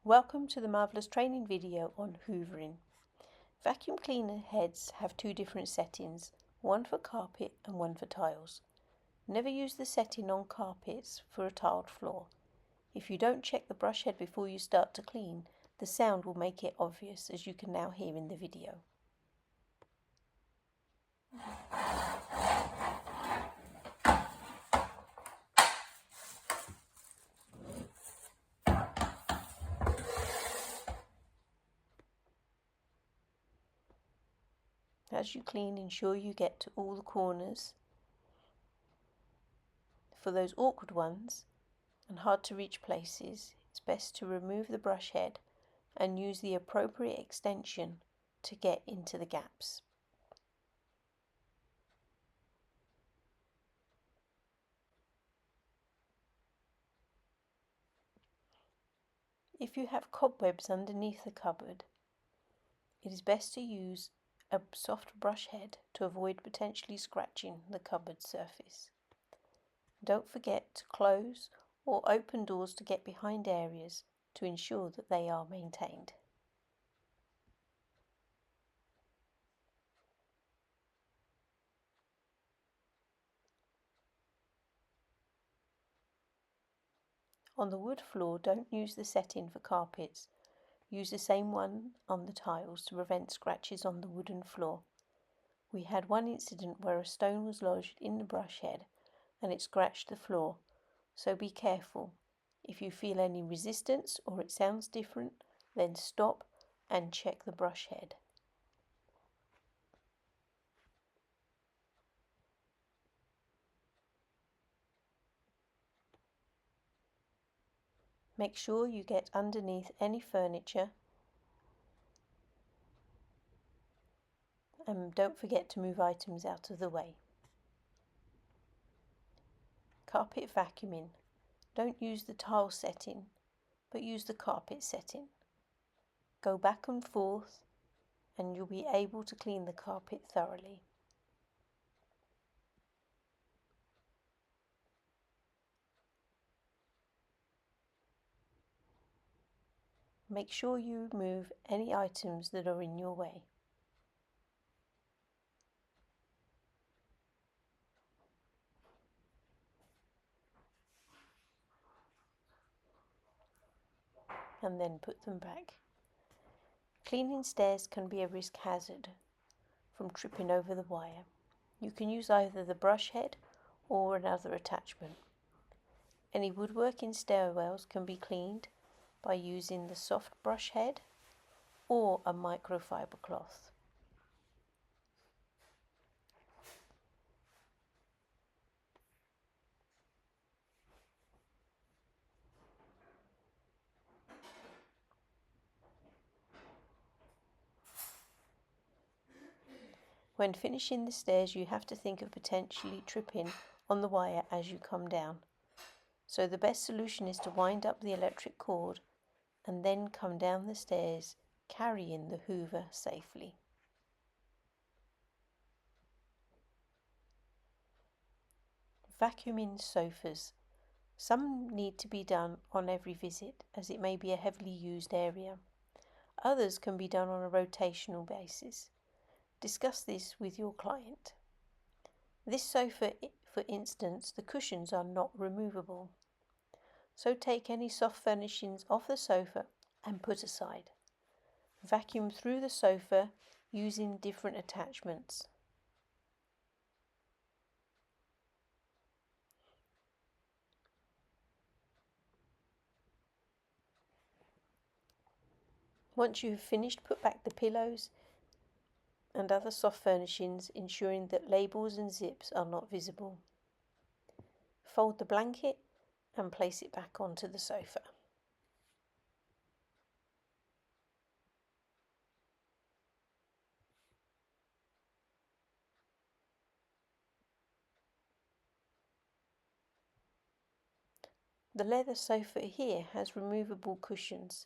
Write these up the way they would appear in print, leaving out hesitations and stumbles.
Welcome to the marvellous training video on hoovering. Vacuum cleaner heads have two different settings, one for carpet and one for tiles. Never use the setting on carpets for a tiled floor. If you don't check the brush head before you start to clean, the sound will make it obvious, as you can now hear in the video. As you clean, ensure you get to all the corners. For those awkward ones and hard to reach places, it's best to remove the brush head and use the appropriate extension to get into the gaps. If you have cobwebs underneath the cupboard, it is best to use a soft brush head to avoid potentially scratching the cupboard surface. Don't forget to close or open doors to get behind areas to ensure that they are maintained. On the wood floor, don't use the setting for carpets. Use the same one on the tiles to prevent scratches on the wooden floor. We had one incident where a stone was lodged in the brush head and it scratched the floor, so be careful. If you feel any resistance or it sounds different, then stop and check the brush head. Make sure you get underneath any furniture and don't forget to move items out of the way. Carpet vacuuming. Don't use the tile setting, but use the carpet setting. Go back and forth and you'll be able to clean the carpet thoroughly. Make sure you remove any items that are in your way. And then put them back. Cleaning stairs can be a risk hazard from tripping over the wire. You can use either the brush head or another attachment. Any woodwork in stairwells can be cleaned by using the soft brush head or a microfiber cloth. When finishing the stairs, you have to think of potentially tripping on the wire as you come down. So the best solution is to wind up the electric cord and then come down the stairs carrying the hoover safely. Vacuuming sofas. Some need to be done on every visit as it may be a heavily used area. Others can be done on a rotational basis. Discuss this with your client. This sofa, for instance, the cushions are not removable. So take any soft furnishings off the sofa and put aside. Vacuum through the sofa using different attachments. Once you have finished, put back the pillows and other soft furnishings, ensuring that labels and zips are not visible. Fold the blanket and place it back onto the sofa. The leather sofa here has removable cushions,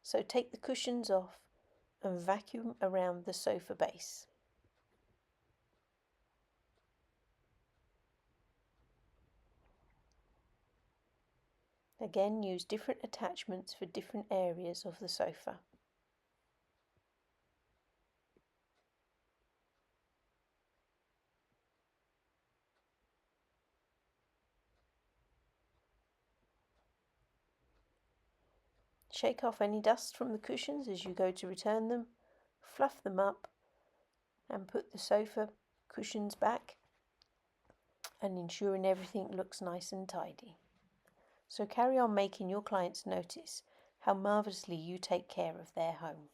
so take the cushions off and vacuum around the sofa base. Again, use different attachments for different areas of the sofa. Shake off any dust from the cushions as you go to return them, fluff them up and put the sofa cushions back, and ensuring everything looks nice and tidy. So carry on making your clients notice how marvellously you take care of their home.